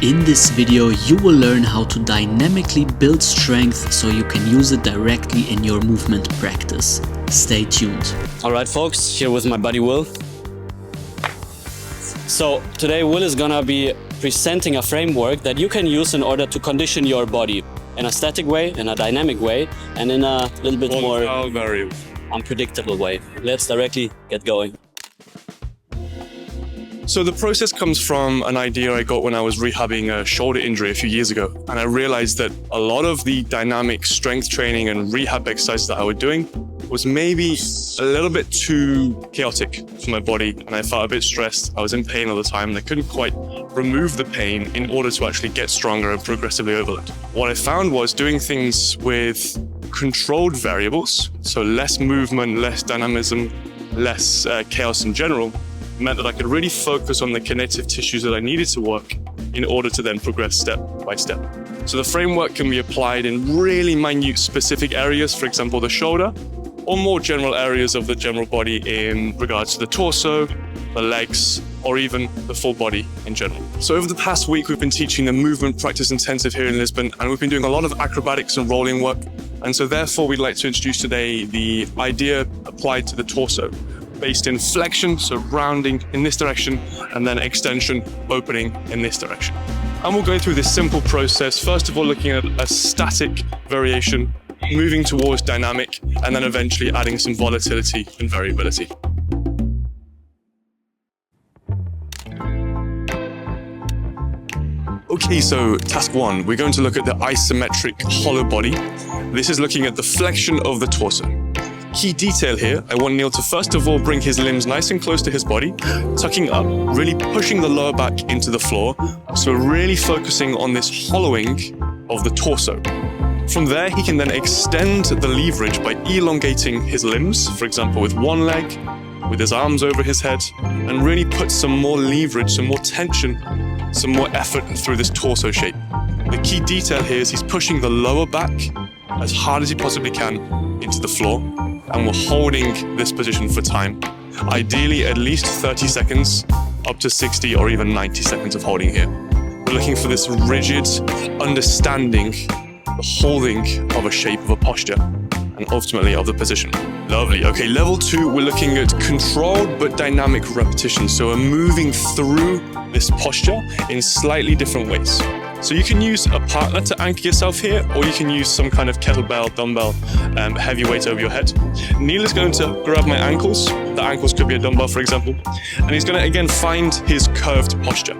In this video, you will learn how to dynamically build strength so you can use it directly in your movement practice. Stay tuned. All right, folks, here with my buddy Will. So today Will is gonna be presenting a framework that you can use in order to condition your body in a static way, in a dynamic way, and in a little bit more unpredictable way. Let's directly get going. So the process comes from an idea I got when I was rehabbing a shoulder injury a few years ago. And I realized that a lot of the dynamic strength training and rehab exercises that I was doing was maybe a little bit too chaotic for my body. And I felt a bit stressed. I was in pain all the time and I couldn't quite remove the pain in order to actually get stronger and progressively overload. What I found was doing things with controlled variables, so less movement, less dynamism, less chaos in general, meant that I could really focus on the connective tissues that I needed to work in order to then progress step by step. So the framework can be applied in really minute specific areas, for example, the shoulder, or more general areas of the general body in regards to the torso, the legs, or even the full body in general. So over the past week, we've been teaching the movement practice intensive here in Lisbon, and we've been doing a lot of acrobatics and rolling work. And so therefore, we'd like to introduce today the idea applied to the torso, based in flexion, so rounding in this direction, and then extension, opening in this direction. And we'll go through this simple process, first of all looking at a static variation, moving towards dynamic, and then eventually adding some volatility and variability. Okay, so task one, we're going to look at the isometric hollow body. This is looking at the flexion of the torso. Key detail here, I want Neil to first of all bring his limbs nice and close to his body, tucking up, really pushing the lower back into the floor. So we're really focusing on this hollowing of the torso. From there, he can then extend the leverage by elongating his limbs, for example, with one leg, with his arms over his head, and really put some more leverage, some more tension, some more effort through this torso shape. The key detail here is he's pushing the lower back as hard as he possibly can into the floor, and we're holding this position for time. Ideally, at least 30 seconds, up to 60 or even 90 seconds of holding here. We're looking for this rigid understanding, the holding of a shape of a posture, and ultimately of the position. Lovely. Okay, level 2, we're looking at controlled but dynamic repetition. So we're moving through this posture in slightly different ways. So you can use a partner to anchor yourself here, or you can use some kind of kettlebell, dumbbell, heavy weight over your head. Nil is going to grab my ankles. The ankles could be a dumbbell, for example. And he's going to, again, find his curved posture.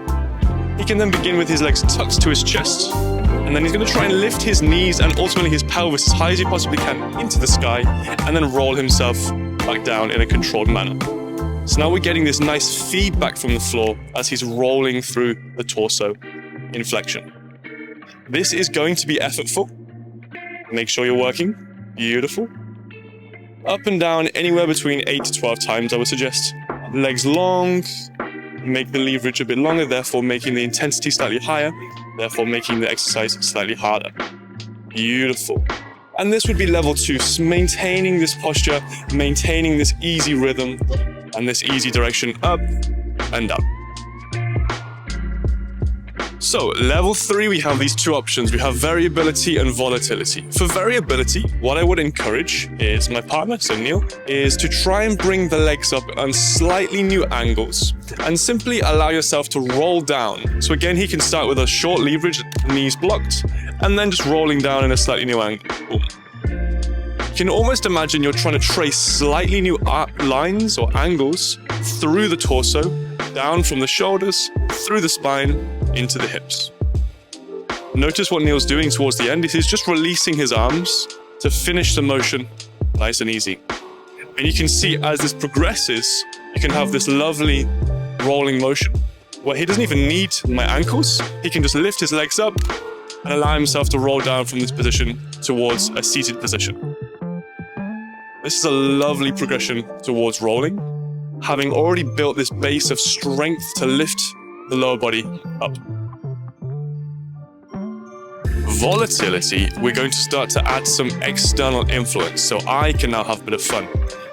He can then begin with his legs tucked to his chest. And then he's going to try and lift his knees and ultimately his pelvis as high as he possibly can into the sky, and then roll himself back down in a controlled manner. So now we're getting this nice feedback from the floor as he's rolling through the torso in flexion. This is going to be effortful. Make sure you're working. Beautiful. Up and down anywhere between 8 to 12 times, I would suggest. Legs long, make the leverage a bit longer, therefore making the intensity slightly higher, therefore making the exercise slightly harder. Beautiful. And this would be level 2, maintaining this posture, maintaining this easy rhythm, and this easy direction up and down. So level 3, we have these two options. We have variability and volatility. For variability, what I would encourage is my partner, so Nil, is to try and bring the legs up on slightly new angles and simply allow yourself to roll down. So again, he can start with a short leverage, knees blocked, and then just rolling down in a slightly new angle. Boom. You can almost imagine you're trying to trace slightly new lines or angles through the torso, down from the shoulders, through the spine, into the hips. Notice what Nil's doing towards the end is he's just releasing his arms to finish the motion nice and easy. And you can see as this progresses, you can have this lovely rolling motion where he doesn't even need my ankles. He can just lift his legs up and allow himself to roll down from this position towards a seated position. This is a lovely progression towards rolling, having already built this base of strength to lift the lower body up. Volatility, we're going to start to add some external influence, so I can now have a bit of fun.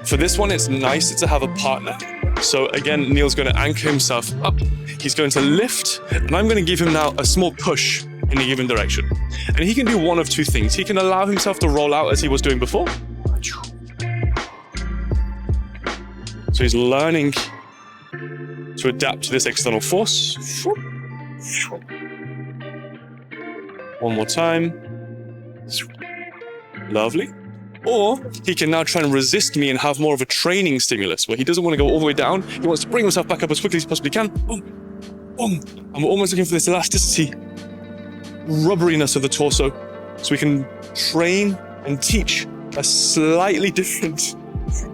For this one, it's nicer to have a partner So again, Neil's going to anchor himself up. He's going to lift, and I'm going to give him now a small push in a given direction. And he can do one of two things. He can allow himself to roll out as he was doing before. So he's learning to adapt to this external force. One more time. Lovely. Or he can now try and resist me and have more of a training stimulus where he doesn't want to go all the way down. He wants to bring himself back up as quickly as he possibly can. Boom, boom. And we're almost looking for this elasticity, rubberiness of the torso, so we can train and teach a slightly different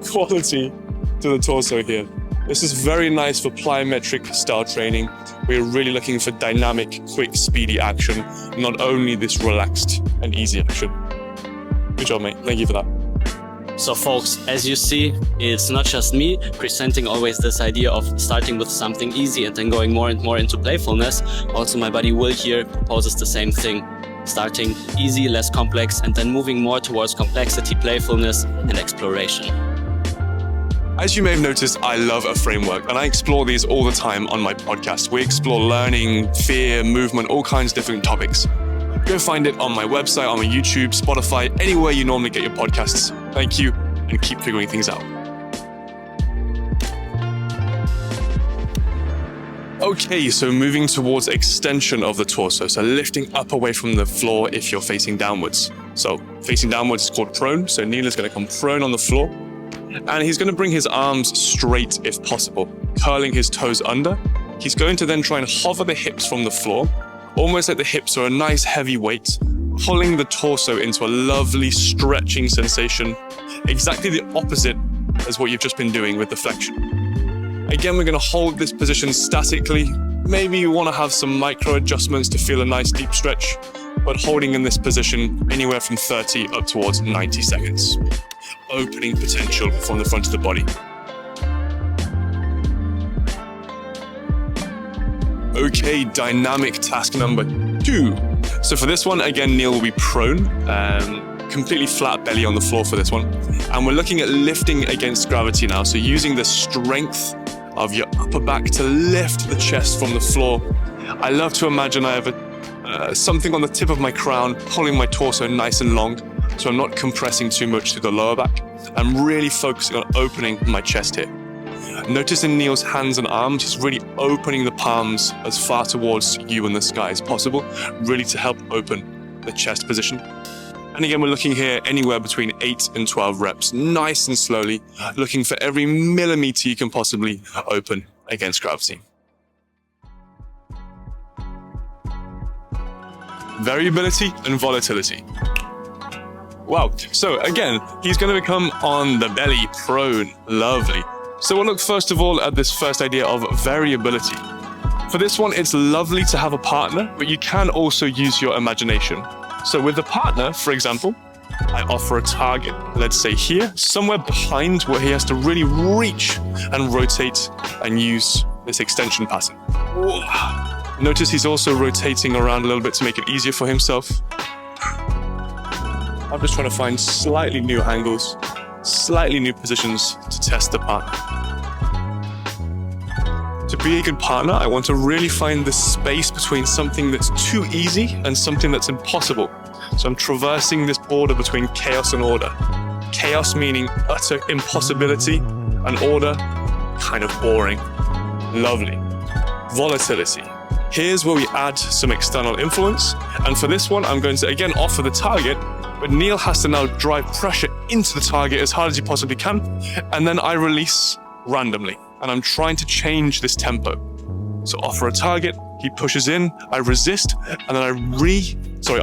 quality to the torso here. This is very nice for plyometric style training. We're really looking for dynamic, quick, speedy action, not only this relaxed and easy action. Good job, mate. Thank you for that. So folks, as you see, it's not just me presenting always this idea of starting with something easy and then going more and more into playfulness. Also my buddy Will here proposes the same thing. Starting easy, less complex, and then moving more towards complexity, playfulness, and exploration. As you may have noticed, I love a framework, and I explore these all the time on my podcast. We explore learning, fear, movement, all kinds of different topics. Go find it on my website, on my YouTube, Spotify, anywhere you normally get your podcasts. Thank you, and keep figuring things out. Okay, so moving towards extension of the torso. So lifting up away from the floor if you're facing downwards. So facing downwards is called prone. So Nil is going to come prone on the floor. And he's going to bring his arms straight if possible, curling his toes under. He's going to then try and hover the hips from the floor, almost like the hips are a nice heavy weight, pulling the torso into a lovely stretching sensation, exactly the opposite as what you've just been doing with the flexion. Again, we're going to hold this position statically. Maybe you want to have some micro adjustments to feel a nice deep stretch, but holding in this position anywhere from 30 up towards 90 seconds. Opening potential from the front of the body. Okay, dynamic task number 2. So for this one, again, Nil will be prone, completely flat belly on the floor for this one. And we're looking at lifting against gravity now. So using the strength of your upper back to lift the chest from the floor. I love to imagine I have something on the tip of my crown, pulling my torso nice and long, so I'm not compressing too much through the lower back. I'm really focusing on opening my chest here. Notice in Nil's hands and arms, he's really opening the palms as far towards you and the sky as possible, really to help open the chest position. And again, we're looking here anywhere between 8 and 12 reps, nice and slowly, looking for every millimeter you can possibly open against gravity. Variability and volatility. Wow. So again, he's going to become on the belly, prone. Lovely. So we'll look first of all at this first idea of variability. For this one, it's lovely to have a partner, but you can also use your imagination. So with the partner, for example, I offer a target, let's say here, somewhere behind where he has to really reach and rotate and use this extension pattern. Notice he's also rotating around a little bit to make it easier for himself. I'm just trying to find slightly new angles, slightly new positions to test the partner. To be a good partner, I want to really find the space between something that's too easy and something that's impossible. So I'm traversing this border between chaos and order. Chaos meaning utter impossibility, and order, kind of boring. Lovely. Volatility. Here's where we add some external influence. And for this one, I'm going to again offer the target, but Nil has to now drive pressure into the target as hard as he possibly can. And then I release randomly. And I'm trying to change this tempo. So offer a target, he pushes in, I resist, and then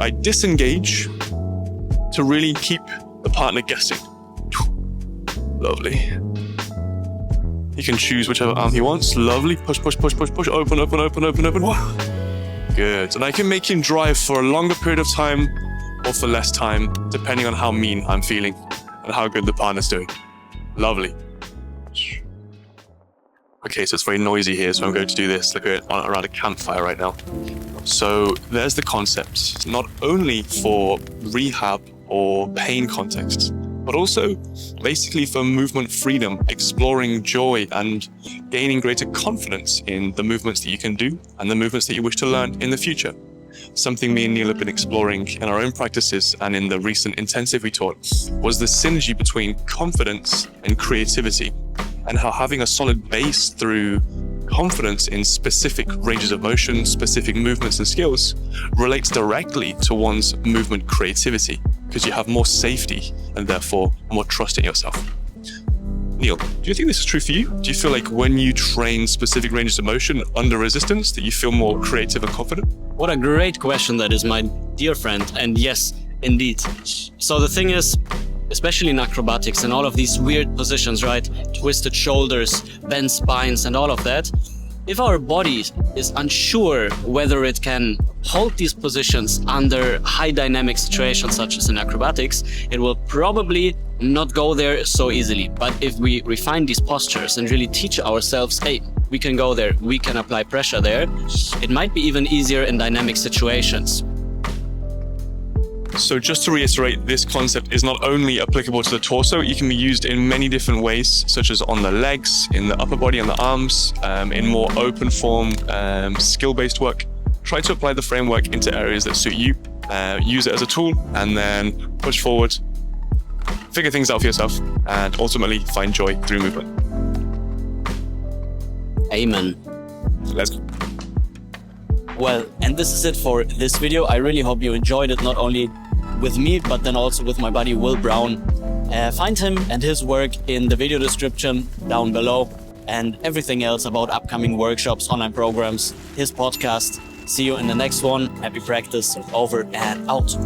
I disengage to really keep the partner guessing. Lovely. He can choose whichever arm he wants. Lovely. Push, push, push, push, push. Open, open, open, open, open. Good. And I can make him drive for a longer period of time or for less time, depending on how mean I'm feeling and how good the partner's doing. Lovely. Okay, so it's very noisy here, so I'm going to do this like around a campfire right now. So there's the concept, not only for rehab or pain contexts, but also basically for movement freedom, exploring joy and gaining greater confidence in the movements that you can do and the movements that you wish to learn in the future. Something me and Nil have been exploring in our own practices and in the recent intensive we taught was the synergy between confidence and creativity, and how having a solid base through confidence in specific ranges of motion, specific movements and skills relates directly to one's movement creativity, because you have more safety and therefore more trust in yourself. Nil, do you think this is true for you? Do you feel like when you train specific ranges of motion under resistance that you feel more creative and confident? What a great question that is, my dear friend. And yes, indeed. So the thing is, especially in acrobatics and all of these weird positions, right? Twisted shoulders, bent spines and all of that. If our body is unsure whether it can hold these positions under high dynamic situations such as in acrobatics, it will probably not go there so easily. But if we refine these postures and really teach ourselves, hey, we can go there, we can apply pressure there, it might be even easier in dynamic situations. So just to reiterate, this concept is not only applicable to the torso, it can be used in many different ways, such as on the legs, in the upper body and the arms, in more open form, skill-based work. Try to apply the framework into areas that suit you, use it as a tool, and then push forward, figure things out for yourself, and ultimately find joy through movement. Amen. Let's go. Well, and this is it for this video. I really hope you enjoyed it, not only with me, but then also with my buddy Will Brown. Find him and his work in the video description down below, and everything else about upcoming workshops, online programs, his podcast. See you in the next one. Happy practice. Over and out.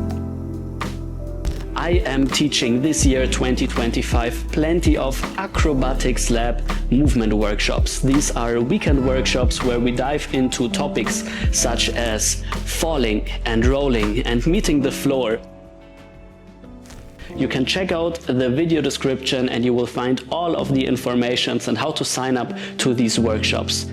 I am teaching this year 2025 plenty of acrobatics lab movement workshops. These are weekend workshops where we dive into topics such as falling and rolling and meeting the floor. You can check out the video description and you will find all of the information on how to sign up to these workshops.